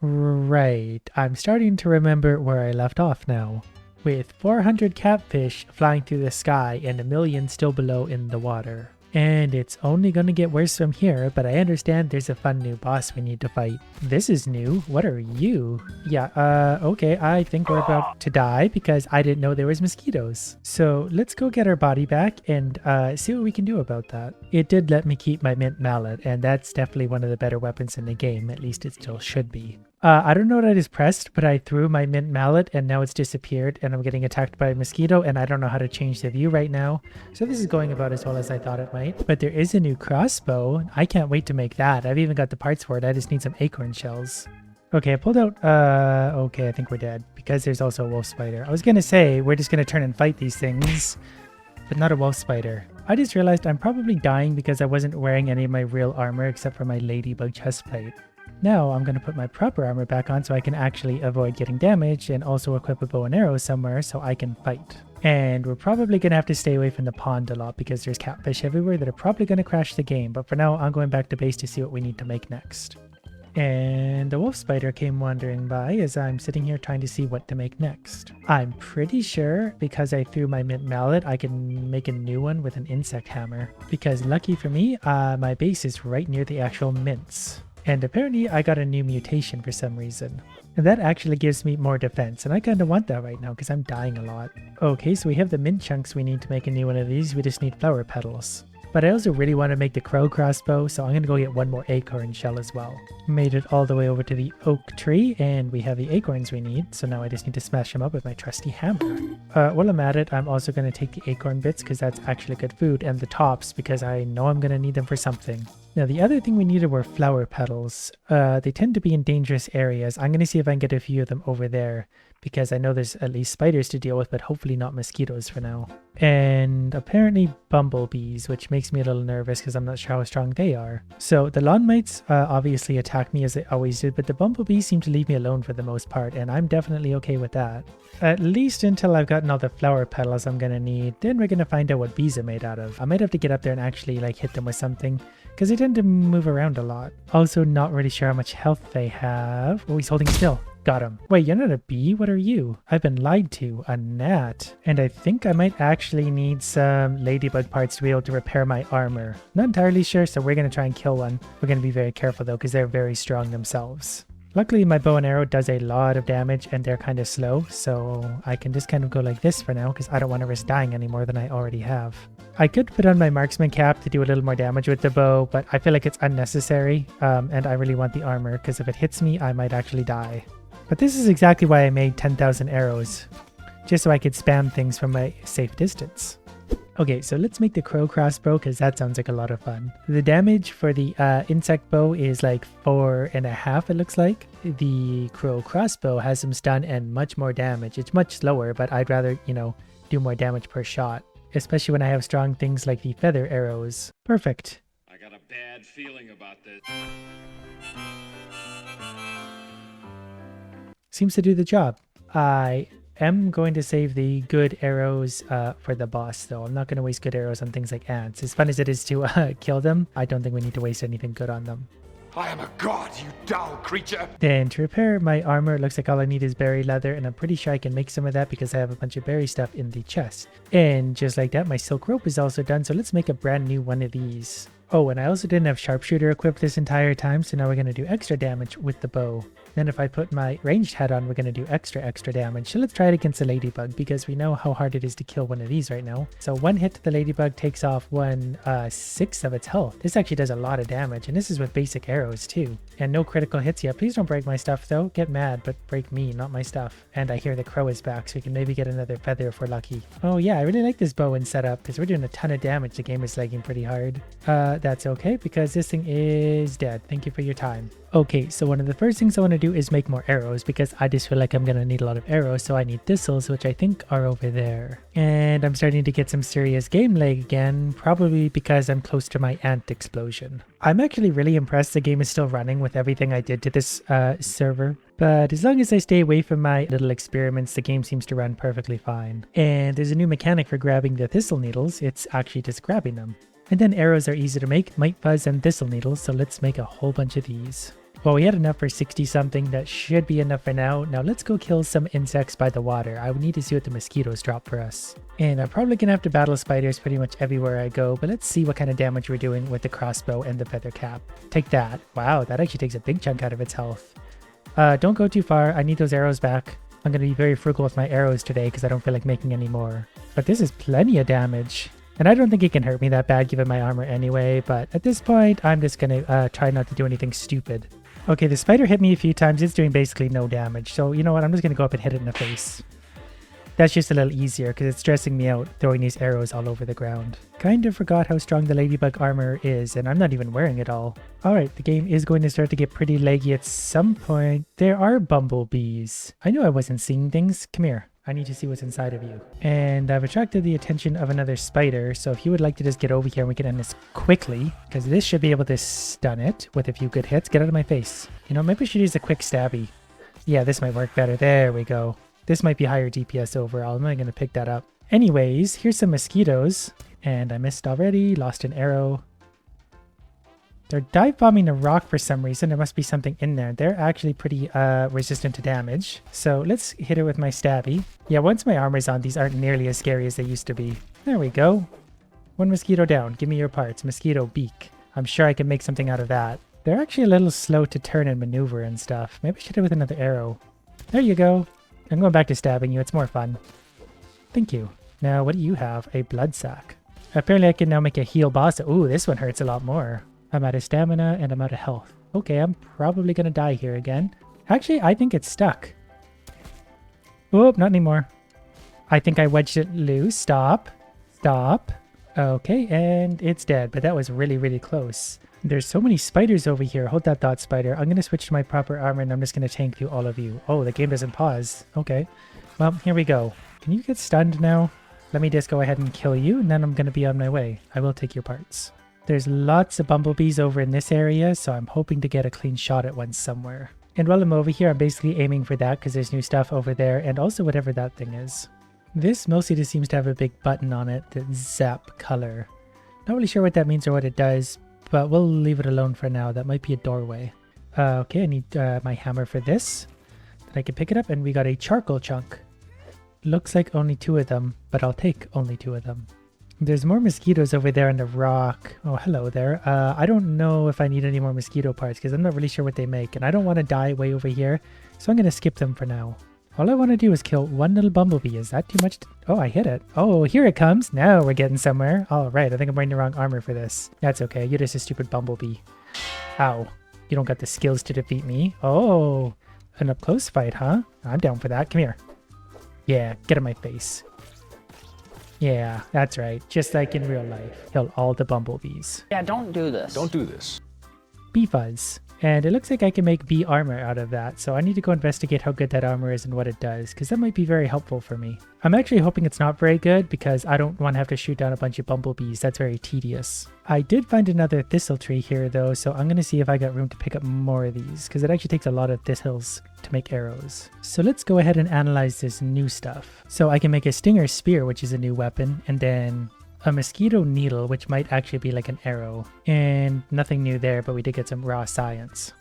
Right, I'm starting to remember where I left off now. With 400 catfish flying through the sky and a million still below in the water. And it's only gonna get worse from here, but I understand there's a fun new boss we need to fight. This is new. What are you? Yeah, okay, I think we're about to die because I didn't know there was mosquitoes. So let's go get our body back and see what we can do about that. It did let me keep my mint mallet, and that's definitely one of the better weapons in the game, at least it still should be. I don't know what I just pressed, but I threw my mint mallet and now it's disappeared and I'm getting attacked by a mosquito and I don't know how to change the view right now. So this is going about as well as I thought it might. But there is a new crossbow. I can't wait to make that. I've even got the parts for it. I just need some acorn shells. Okay, I pulled out, okay, I think we're dead because there's also a wolf spider. I was gonna say we're just gonna turn and fight these things, but not a wolf spider. I just realized I'm probably dying because I wasn't wearing any of my real armor except for my ladybug chest plate. Now I'm going to put my proper armor back on so I can actually avoid getting damaged and also equip a bow and arrow somewhere so I can fight. And we're probably going to have to stay away from the pond a lot because there's catfish everywhere that are probably going to crash the game. But for now, I'm going back to base to see what we need to make next. And the wolf spider came wandering by as I'm sitting here trying to see what to make next. I'm pretty sure because I threw my mint mallet, I can make a new one with an insect hammer. Because lucky for me, my base is right near the actual mints. And apparently I got a new mutation for some reason. And that actually gives me more defense, and I kind of want that right now because I'm dying a lot. Okay, so we have the mint chunks we need to make a new one of these. We just need flower petals. But I also really want to make the crow crossbow, so I'm going to go get one more acorn shell as well. Made it all the way over to the oak tree, and we have the acorns we need, so now I just need to smash them up with my trusty hammer. While I'm at it, I'm also going to take the acorn bits because that's actually good food, and the tops because I know I'm going to need them for something. Now the other thing we needed were flower petals. They tend to be in dangerous areas. I'm going to see if I can get a few of them over there because I know there's at least spiders to deal with, but hopefully not mosquitoes for now. And apparently bumblebees, which makes me a little nervous because I'm not sure how strong they are. So the lawn mites obviously attack me as they always did, but the bumblebees seem to leave me alone for the most part, and I'm definitely okay with that. At least until I've gotten all the flower petals I'm going to need, then we're going to find out what bees are made out of. I might have to get up there and actually like hit them with something because they tend to move around a lot. Also not really sure how much health they have. Oh, he's holding still. Got him. Wait, you're not a bee? What are you? I've been lied to. A gnat. And I think I might actually need some ladybug parts to be able to repair my armor. Not entirely sure, so we're going to try and kill one. We're going to be very careful though, because they're very strong themselves. Luckily, my bow and arrow does a lot of damage and they're kind of slow, so I can just kind of go like this for now because I don't want to risk dying any more than I already have. I could put on my marksman cap to do a little more damage with the bow, but I feel like it's unnecessary, and I really want the armor because if it hits me, I might actually die. But this is exactly why I made 10,000 arrows, just so I could spam things from a safe distance. Okay, so let's make the crow crossbow because that sounds like a lot of fun. The damage for the insect bow is like 4.5 it looks like. The crow crossbow has some stun and much more damage. It's much slower, but I'd rather, you know, do more damage per shot. Especially when I have strong things like the feather arrows. Perfect. I got a bad feeling about this. Seems to do the job. I am going to save the good arrows for the boss though. I'm not going to waste good arrows on things like ants. As fun as it is to kill them, I don't think we need to waste anything good on them. I am a god, you dull creature! Then to repair my armor, it looks like all I need is berry leather, and I'm pretty sure I can make some of that because I have a bunch of berry stuff in the chest. And just like that, my silk rope is also done, so let's make a brand new one of these. Oh, and I also didn't have sharpshooter equipped this entire time, so now we're going to do extra damage with the bow. Then if I put my ranged head on, we're going to do extra damage. So let's try it against the ladybug because we know how hard it is to kill one of these right now. So one hit to the ladybug takes off 1/6 of its health. This actually does a lot of damage, and this is with basic arrows too. And no critical hits yet. Please don't break my stuff though. Get mad, but break me, not my stuff. And I hear the crow is back, so we can maybe get another feather if we're lucky. Oh yeah, I really like this bow and setup because we're doing a ton of damage. The game is lagging pretty hard. That's okay because this thing is dead. Thank you for your time. Okay, so one of the first things I want to do is make more arrows because I just feel like I'm going to need a lot of arrows, so I need thistles, which I think are over there. And I'm starting to get some serious game lag again, probably because I'm close to my ant explosion. I'm actually really impressed the game is still running with everything I did to this server. But as long as I stay away from my little experiments, the game seems to run perfectly fine. And there's a new mechanic for grabbing the thistle needles. It's actually just grabbing them. And then arrows are easy to make, mite fuzz and thistle needles, so let's make a whole bunch of these. Well, we had enough for 60 something. That should be enough for now. Now let's go kill some insects by the water. I would need to see what the mosquitoes drop for us. And I'm probably gonna have to battle spiders pretty much everywhere I go, but let's see what kind of damage we're doing with the crossbow and the feather cap. Take that. Wow, that actually takes a big chunk out of its health. Don't go too far. I need those arrows back. I'm gonna be very frugal with my arrows today because I don't feel like making any more. But this is plenty of damage. And I don't think it can hurt me that bad given my armor anyway, but at this point, I'm just gonna try not to do anything stupid. Okay, the spider hit me a few times. It's doing basically no damage. So you know what? I'm just gonna go up and hit it in the face. That's just a little easier because it's stressing me out throwing these arrows all over the ground. Kind of forgot how strong the ladybug armor is, and I'm not even wearing it all. Alright, the game is going to start to get pretty laggy at some point. There are bumblebees. I knew I wasn't seeing things. Come here. I need to see what's inside of you. And I've attracted the attention of another spider, so if you would like to just get over here and we can end this quickly, because this should be able to stun it with a few good hits. Get out of my face. You know, maybe I should use a quick stabby. Yeah, this might work better. There we go. This might be higher DPS overall. I'm not going to pick that up. Anyways, here's some mosquitoes. And I missed already. Lost an arrow. They're dive bombing a rock for some reason. There must be something in there. They're actually pretty resistant to damage. So let's hit it with my stabby. Yeah, once my armor's on, these aren't nearly as scary as they used to be. There we go. One mosquito down. Give me your parts. Mosquito beak. I'm sure I can make something out of that. They're actually a little slow to turn and maneuver and stuff. Maybe I should hit it with another arrow. There you go. I'm going back to stabbing you. It's more fun. Thank you. Now, what do you have? A blood sac. Apparently, I can now make a heal boss. Ooh, this one hurts a lot more. I'm out of stamina and I'm out of health. Okay, I'm probably going to die here again. Actually, I think it's stuck. Oh, not anymore. I think I wedged it loose. Stop. Stop. Okay, and it's dead, but that was really, really close. There's so many spiders over here. Hold that thought, spider. I'm going to switch to my proper armor and I'm just going to tank through all of you. Oh, the game doesn't pause. Okay. Well, here we go. Can you get stunned now? Let me just go ahead and kill you and then I'm going to be on my way. I will take your parts. There's lots of bumblebees over in this area, so I'm hoping to get a clean shot at one somewhere. And while I'm over here, I'm basically aiming for that because there's new stuff over there and also whatever that thing is. This mostly just seems to have a big button on it that zap color. Not really sure what that means or what it does, but we'll leave it alone for now. That might be a doorway. Okay, I need my hammer for this. Then I can pick it up and we got a charcoal chunk. Looks like only 2 of them, but I'll take only 2 of them. There's more mosquitoes over there on the rock. Oh, hello there. I don't know if I need any more mosquito parts because I'm not really sure what they make. And I don't want to die way over here, so I'm going to skip them for now. All I want to do is kill one little bumblebee. Is that too much? Oh, I hit it. Oh, here it comes. Now we're getting somewhere. All right, I think I'm wearing the wrong armor for this. That's okay. You're just a stupid bumblebee. Ow. You don't got the skills to defeat me. Oh, an up-close fight, huh? I'm down for that. Come here. Yeah, get in my face. Yeah, that's right. Just like in real life. Kill all the bumblebees. Yeah, don't do this. Don't do this. Bee fuzz. And it looks like I can make bee armor out of that, so I need to go investigate how good that armor is and what it does, because that might be very helpful for me. I'm actually hoping it's not very good, because I don't want to have to shoot down a bunch of bumblebees. That's very tedious. I did find another thistle tree here, though, so I'm going to see if I got room to pick up more of these, because it actually takes a lot of thistles to make arrows. So let's go ahead and analyze this new stuff. So I can make a stinger spear, which is a new weapon, and then a mosquito needle, which might actually be like an arrow. And nothing new there, but we did get some raw science.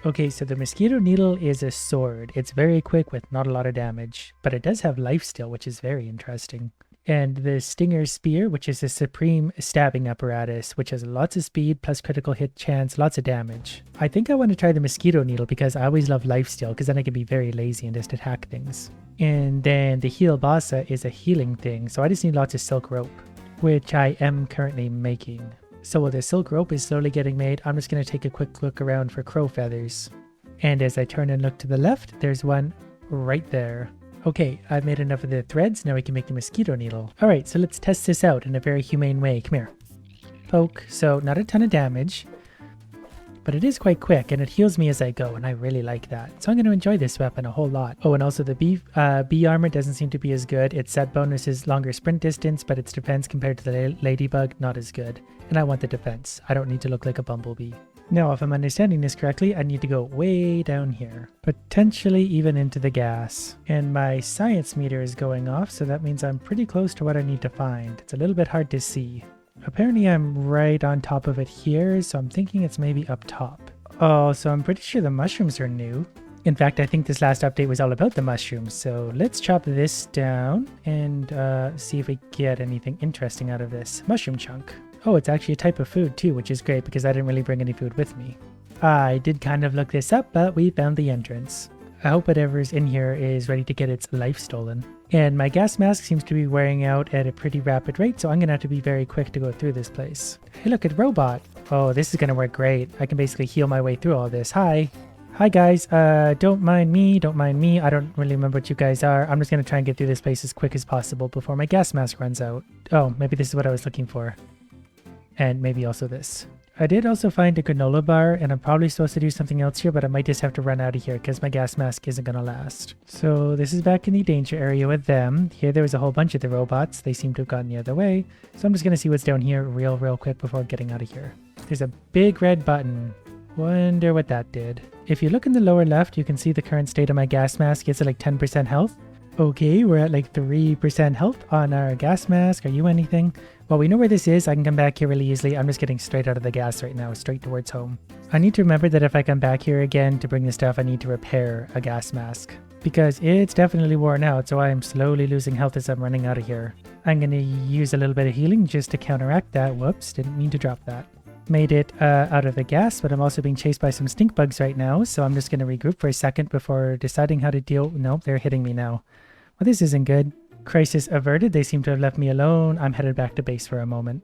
Okay, so the mosquito needle is a sword. It's very quick with not a lot of damage, but it does have lifesteal, which is very interesting. And the stinger spear, which is a supreme stabbing apparatus, which has lots of speed plus critical hit chance, lots of damage. I think I want to try the mosquito needle because I always love lifesteal, because then I can be very lazy and just attack things. And then the heal bassa is a healing thing, so I just need lots of silk rope, which I am currently making. So while the silk rope is slowly getting made, I'm just going to take a quick look around for crow feathers. And as I turn and look to the left, there's one right there. Okay, I've made enough of the threads, now we can make the mosquito needle. Alright, so let's test this out in a very humane way. Come here. Poke, so not a ton of damage, but it is quite quick and it heals me as I go, and I really like that. So I'm going to enjoy this weapon a whole lot. Oh, and also the bee armor doesn't seem to be as good. Its set bonus is longer sprint distance, but its defense compared to the ladybug, not as good. And I want the defense. I don't need to look like a bumblebee. Now, if I'm understanding this correctly, I need to go way down here, potentially even into the gas. And my science meter is going off, so that means I'm pretty close to what I need to find. It's a little bit hard to see. Apparently I'm right on top of it here, so I'm thinking it's maybe up top. Oh, so I'm pretty sure the mushrooms are new. In fact, I think this last update was all about the mushrooms. So let's chop this down and see if we get anything interesting out of this mushroom chunk. Oh, it's actually a type of food too, which is great because I didn't really bring any food with me. I did kind of look this up, but we found the entrance. I hope whatever's in here is ready to get its life stolen. And my gas mask seems to be wearing out at a pretty rapid rate, so I'm going to have to be very quick to go through this place. Hey, look, it's robot. Oh, this is going to work great. I can basically heal my way through all this. Hi. Hi, guys. Don't mind me. Don't mind me. I don't really remember what you guys are. I'm just going to try and get through this place as quick as possible before my gas mask runs out. Oh, maybe this is what I was looking for. And maybe also this. I did also find a granola bar, and I'm probably supposed to do something else here, but I might just have to run out of here because my gas mask isn't going to last. So this is back in the danger area with them. Here there was a whole bunch of the robots. They seem to have gone the other way. So I'm just going to see what's down here real quick before getting out of here. There's a big red button. Wonder what that did. If you look in the lower left, you can see the current state of my gas mask. It's at like 10% health. Okay, we're at like 3% health on our gas mask. Are you anything? Well, we know where this is. I can come back here really easily. I'm just getting straight out of the gas right now, straight towards home. I need to remember that if I come back here again to bring the stuff, I need to repair a gas mask. Because it's definitely worn out, so I am slowly losing health as I'm running out of here. I'm going to use a little bit of healing just to counteract that. Whoops, didn't mean to drop that. Made it out of the gas, but I'm also being chased by some stink bugs right now, so I'm just going to regroup for a second before deciding how to deal. Nope, they're hitting me now. Well, this isn't good. Crisis averted. They seem to have left me alone. I'm headed back to base for a moment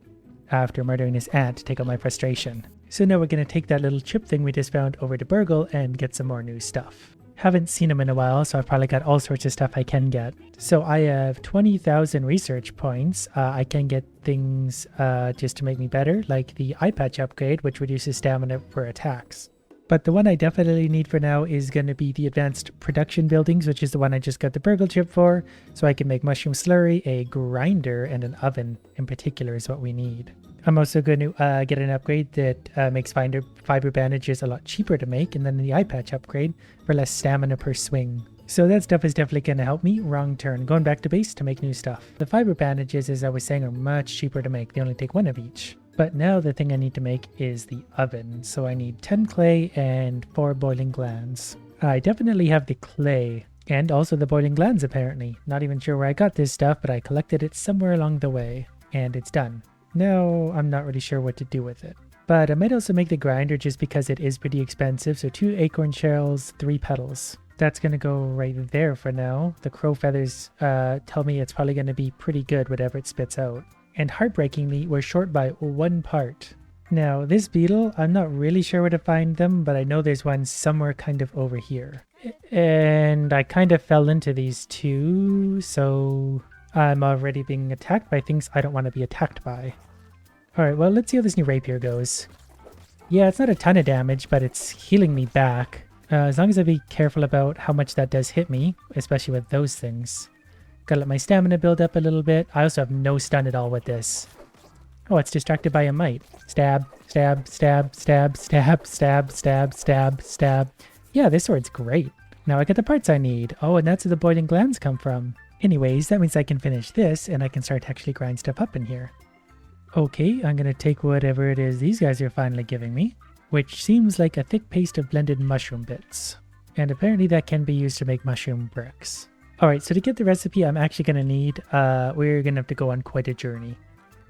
after murdering this ant to take out my frustration. So now we're going to take that little chip thing we just found over to Burgle and get some more new stuff. Haven't seen him in a while, so I've probably got all sorts of stuff I can get. So I have 20,000 research points. I can get things just to make me better, like the eye patch upgrade, which reduces stamina for attacks. But the one I definitely need for now is going to be the advanced production buildings, which is the one I just got the Burgle chip for. So I can make mushroom slurry, a grinder, and an oven in particular is what we need. I'm also going to get an upgrade that makes fiber bandages a lot cheaper to make, and then the eye patch upgrade for less stamina per swing. So that stuff is definitely going to help me. Wrong turn. Going back to base to make new stuff. The fiber bandages, as I was saying, are much cheaper to make. They only take one of each. But now the thing I need to make is the oven. So I need 10 clay and 4 boiling glands. I definitely have the clay and also the boiling glands apparently. Not even sure where I got this stuff, but I collected it somewhere along the way. And it's done. Now I'm not really sure what to do with it. But I might also make the grinder just because it is pretty expensive. So 2 acorn shells, 3 petals. That's going to go right there for now. The crow feathers tell me it's probably going to be pretty good whatever it spits out. And heartbreakingly, we're short by 1 part. Now, this beetle, I'm not really sure where to find them, but I know there's one somewhere kind of over here. And I kind of fell into these two, so I'm already being attacked by things I don't want to be attacked by. Alright, well, let's see how this new rapier goes. Yeah, it's not a ton of damage, but it's healing me back. As long as I be careful about how much that does hit me, especially with those things. Gotta let my stamina build up a little bit. I also have no stun at all with this. Oh, it's distracted by a mite. Stab, stab, stab, stab, stab, stab, stab, stab, stab. Yeah, this sword's great. Now I get the parts I need. Oh, and that's where the boiling glands come from. Anyways, that means I can finish this and I can start to actually grind stuff up in here. Okay, I'm gonna take whatever it is these guys are finally giving me, which seems like a thick paste of blended mushroom bits. And apparently that can be used to make mushroom bricks. Alright, so to get the recipe I'm actually going to need, we're going to have to go on quite a journey.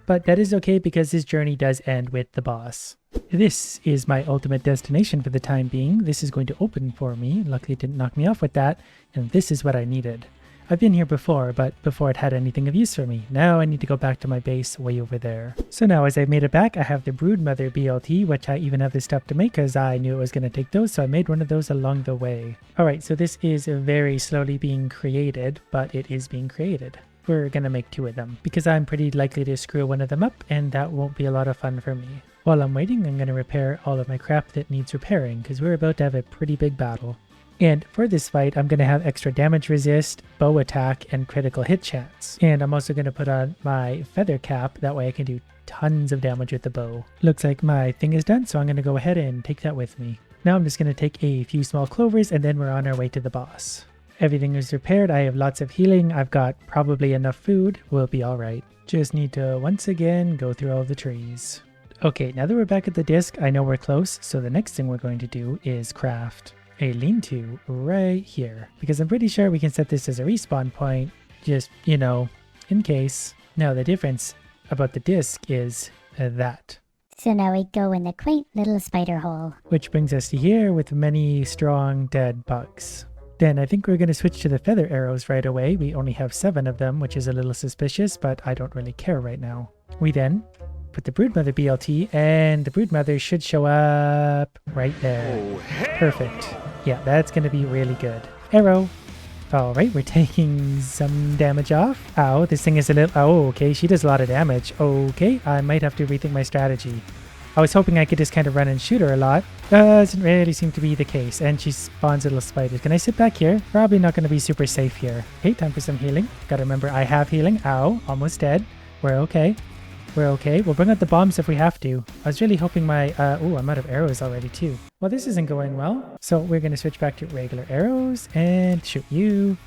But that is okay because this journey does end with the boss. This is my ultimate destination for the time being. This is going to open for me. Luckily it didn't knock me off with that. And this is what I needed. I've been here before, but before it had anything of use for me. Now I need to go back to my base way over there. So now as I've made it back, I have the broodmother BLT, which I even have the stuff to make because I knew it was going to take those, so I made one of those along the way. Alright, so this is very slowly being created, but it is being created. We're going to make 2 of them because I'm pretty likely to screw one of them up, and that won't be a lot of fun for me. While I'm waiting, I'm going to repair all of my crap that needs repairing because we're about to have a pretty big battle. And for this fight, I'm going to have extra damage resist, bow attack, and critical hit chance. And I'm also going to put on my feather cap, that way I can do tons of damage with the bow. Looks like my thing is done, so I'm going to go ahead and take that with me. Now I'm just going to take a few small clovers, and then we're on our way to the boss. Everything is repaired, I have lots of healing, I've got probably enough food, we'll be alright. Just need to once again go through all the trees. Okay, now that we're back at the disc, I know we're close, so the next thing we're going to do is craft a lean-to right here, because I'm pretty sure we can set this as a respawn point, just, you know, in case. Now the difference about the disc is that. So now we go in the quaint little spider hole. Which brings us to here with many strong dead bugs. Then I think we're going to switch to the feather arrows right away. We only have 7 of them, which is a little suspicious, but I don't really care right now. We then put the broodmother BLT, and the broodmother should show up right there. Oh, hell Perfect. Yeah, that's going to be really good. Arrow. Alright, we're taking some damage off. Ow, this thing is a little... Oh, okay, she does a lot of damage. Okay, I might have to rethink my strategy. I was hoping I could just kind of run and shoot her a lot. Doesn't really seem to be the case. And she spawns little spiders. Can I sit back here? Probably not going to be super safe here. Okay, time for some healing. Gotta remember I have healing. Ow, almost dead. We're okay. We're okay. We'll bring out the bombs if we have to. I was really hoping my... oh, I'm out of arrows already too. Well, this isn't going well. So we're going to switch back to regular arrows and shoot you.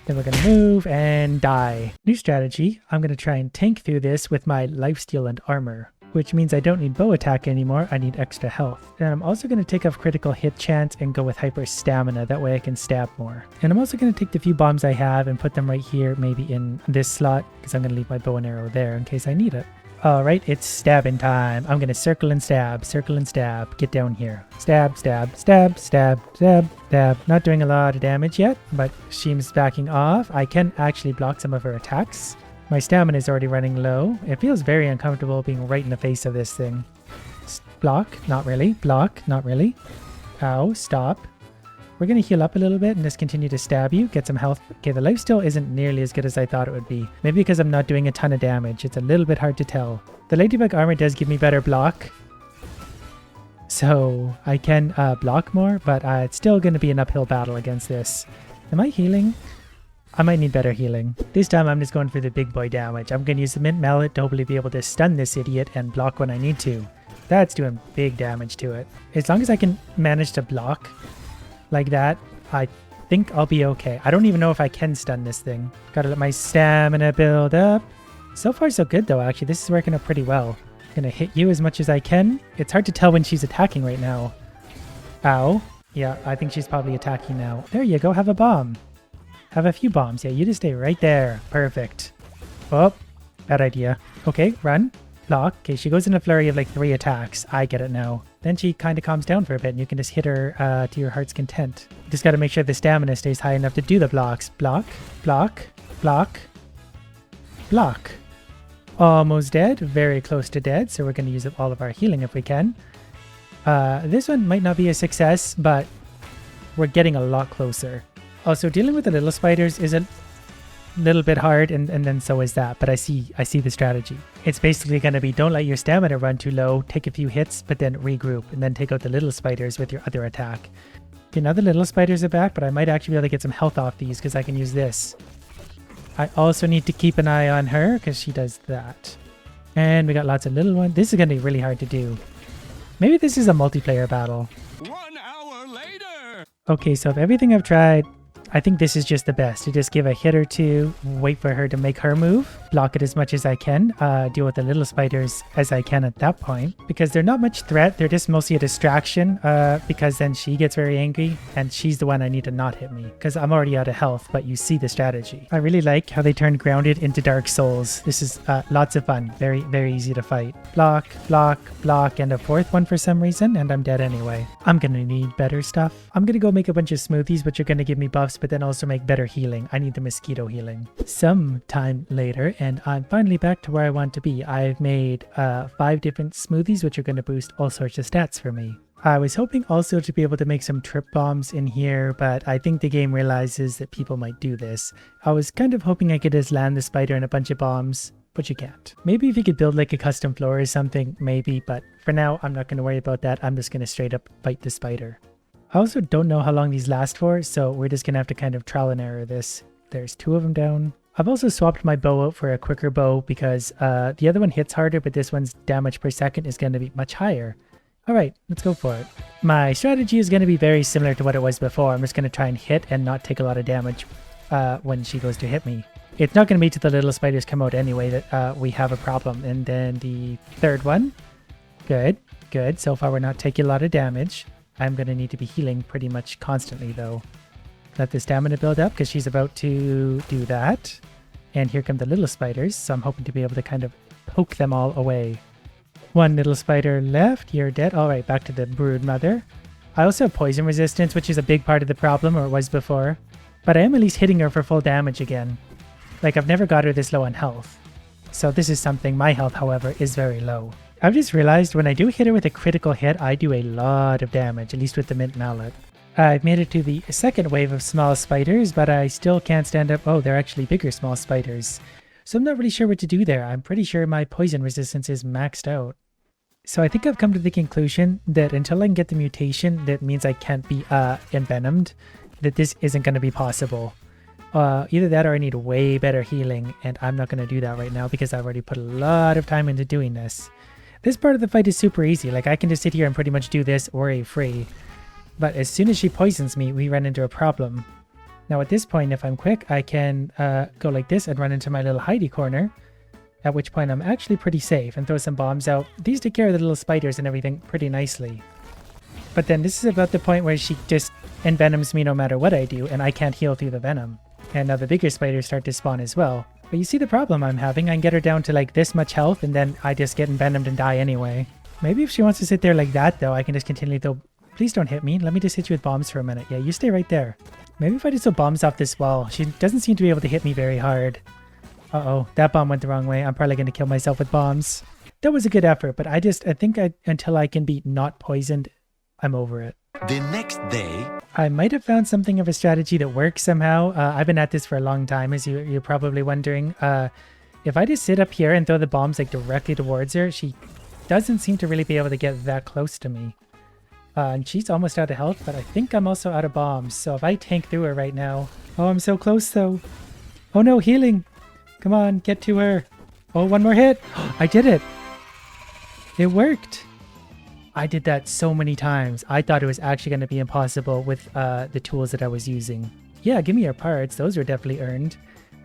Then we're going to move and die. New strategy. I'm going to try and tank through this with my lifesteal and armor, which means I don't need bow attack anymore. I need extra health. And I'm also going to take off critical hit chance and go with hyper stamina. That way I can stab more. And I'm also going to take the few bombs I have and put them right here, maybe in this slot, because I'm going to leave my bow and arrow there in case I need it. Alright, it's stabbing time. I'm going to circle and stab, get down here. Stab, stab, stab, stab, stab, stab. Not doing a lot of damage yet, but she's backing off. I can actually block some of her attacks. My stamina is already running low. It feels very uncomfortable being right in the face of this thing. Block, not really. Block, not really. Ow, stop. We're going to heal up a little bit and just continue to stab you, get some health. Okay, the life still isn't nearly as good as I thought it would be. Maybe because I'm not doing a ton of damage. It's a little bit hard to tell. The ladybug armor does give me better block, so I can block more, but it's still going to be an uphill battle against this. Am I healing? I might need better healing. This time I'm just going for the big boy damage. I'm going to use the mint mallet to hopefully be able to stun this idiot and block when I need to. That's doing big damage to it. As long as I can manage to block like that, I think I'll be okay. I don't even know if I can stun this thing. Gotta let my stamina build up. So far so good though, actually. This is working out pretty well. Gonna hit you as much as I can. It's hard to tell when she's attacking right now. Ow. Yeah, I think she's probably attacking now. There you go, have a bomb. Have a few bombs. Yeah, you just stay right there. Perfect. Oh, bad idea. Okay, run. Block. Okay, she goes in a flurry of like 3 attacks. I get it now. Then she kind of calms down for a bit and you can just hit her to your heart's content. Just got to make sure the stamina stays high enough to do the blocks. Block, block, block, block. Almost dead. Very close to dead. So we're going to use up all of our healing if we can. This one might not be a success, but we're getting a lot closer. Also, dealing with the little spiders is a little bit hard, and then so is that, but I see the strategy. It's basically going to be don't let your stamina run too low, take a few hits, but then regroup, and then take out the little spiders with your other attack. Okay, now the little spiders are back, but I might actually be able to get some health off these because I can use this. I also need to keep an eye on her because she does that. And we got lots of little ones. This is going to be really hard to do. Maybe this is a multiplayer battle. 1 hour later! Okay, so of everything I've tried, I think this is just the best. To just give a hit or two, wait for her to make her move, block it as much as I can, deal with the little spiders as I can at that point. Because they're not much threat, they're just mostly a distraction, because then she gets very angry, and she's the one I need to not hit me. Because I'm already out of health, but you see the strategy. I really like how they turned Grounded into Dark Souls. This is lots of fun, very, very easy to fight. Block, block, block, and a 4th one for some reason, and I'm dead anyway. I'm gonna need better stuff. I'm gonna go make a bunch of smoothies, which are gonna give me buffs, but then also make better healing. I need the mosquito healing. Some time later, and I'm finally back to where I want to be. I've made 5 different smoothies, which are going to boost all sorts of stats for me. I was hoping also to be able to make some trip bombs in here, but I think the game realizes that people might do this. I was kind of hoping I could just land the spider in a bunch of bombs, but you can't. Maybe if you could build like a custom floor or something, maybe, but for now, I'm not going to worry about that. I'm just going to straight up fight the spider. I also don't know how long these last for, so we're just going to have to kind of trial and error this. There's 2 of them down. I've also swapped my bow out for a quicker bow because the other one hits harder, but this one's damage per second is going to be much higher. Alright, let's go for it. My strategy is going to be very similar to what it was before. I'm just going to try and hit and not take a lot of damage when she goes to hit me. It's not going to be till the little spiders come out anyway that we have a problem. And then the 3rd one. Good, good. So far we're not taking a lot of damage. I'm going to need to be healing pretty much constantly though. Let the stamina build up because she's about to do that. And here come the little spiders, so I'm hoping to be able to kind of poke them all away. One little spider left, you're dead. Alright, back to the broodmother. I also have poison resistance, which is a big part of the problem, or it was before. But I am at least hitting her for full damage again. Like, I've never got her this low on health. So this is something. My health, however, is very low. I've just realized when I do hit her with a critical hit, I do a lot of damage, at least with the mint mallet. I've made it to the second wave of small spiders, but I still can't stand up. Oh, they're actually bigger small spiders. So I'm not really sure what to do there. I'm pretty sure my poison resistance is maxed out. So I think I've come to the conclusion that until I can get the mutation that means I can't be envenomed, that this isn't going to be possible. Either that or I need way better healing, and I'm not going to do that right now because I've already put a lot of time into doing this. This part of the fight is super easy. Like, I can just sit here and pretty much do this worry-free. But as soon as she poisons me, we run into a problem. Now at this point, if I'm quick, I can go like this and run into my little hidey corner. At which point I'm actually pretty safe and throw some bombs out. These take care of the little spiders and everything pretty nicely. But then this is about the point where she just envenoms me no matter what I do, and I can't heal through the venom. And now the bigger spiders start to spawn as well. But you see the problem I'm having? I can get her down to like this much health and then I just get envenomed and die anyway. Maybe if she wants to sit there like that though, I can just continue to throw... Please don't hit me. Let me just hit you with bombs for a minute. Yeah, you stay right there. Maybe if I just throw bombs off this wall. She doesn't seem to be able to hit me very hard. Uh-oh, that bomb went the wrong way. I'm probably going to kill myself with bombs. That was a good effort, but I think until I can be not poisoned, I'm over it. The next day, I might have found something of a strategy that works somehow. I've been at this for a long time, as you're probably wondering. If I just sit up here and throw the bombs like directly towards her, she doesn't seem to really be able to get that close to me. And she's almost out of health, but I think I'm also out of bombs. So if I tank through her right now... Oh, I'm so close though. Oh no, healing. Come on, get to her. Oh, one more hit. I did it. It worked. I did that so many times. I thought it was actually going to be impossible with the tools that I was using. Yeah, give me your parts. Those were definitely earned.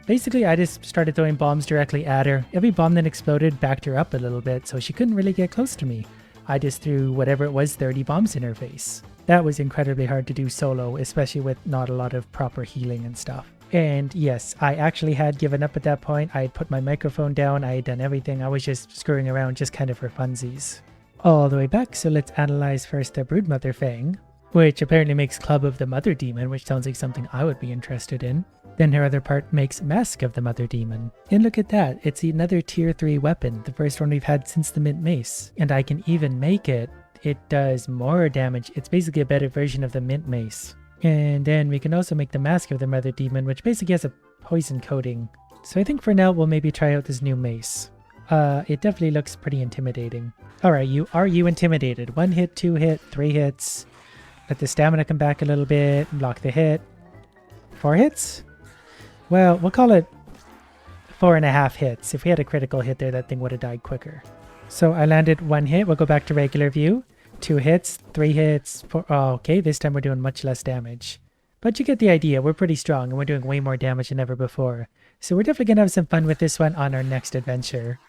Basically, I just started throwing bombs directly at her. Every bomb that exploded backed her up a little bit, so she couldn't really get close to me. I just threw whatever it was 30 bombs in her face. That was incredibly hard to do solo, especially with not a lot of proper healing and stuff. And yes, I actually had given up at that point. I had put my microphone down, I had done everything. I was just screwing around just kind of for funsies. All the way back, so let's analyze first the broodmother fang, which apparently makes Club of the Mother Demon, which sounds like something I would be interested in. Then her other part makes Mask of the Mother Demon. And look at that, it's another tier 3 weapon, the first one we've had since the Mint Mace. And I can even make it. It does more damage. It's basically a better version of the Mint Mace. And then we can also make the Mask of the Mother Demon, which basically has a poison coating. So I think for now we'll maybe try out this new mace. It definitely looks pretty intimidating. Alright, are you intimidated? 1 hit, 2 hit, 3 hits. Let the stamina come back a little bit. Block the hit. 4 hits? Well, we'll call it 4.5 hits. If we had a critical hit there, that thing would have died quicker. So I landed 1 hit. We'll go back to regular view. 2 hits, 3 hits, 4... Oh, okay, this time we're doing much less damage. But you get the idea. We're pretty strong and we're doing way more damage than ever before. So we're definitely going to have some fun with this one on our next adventure.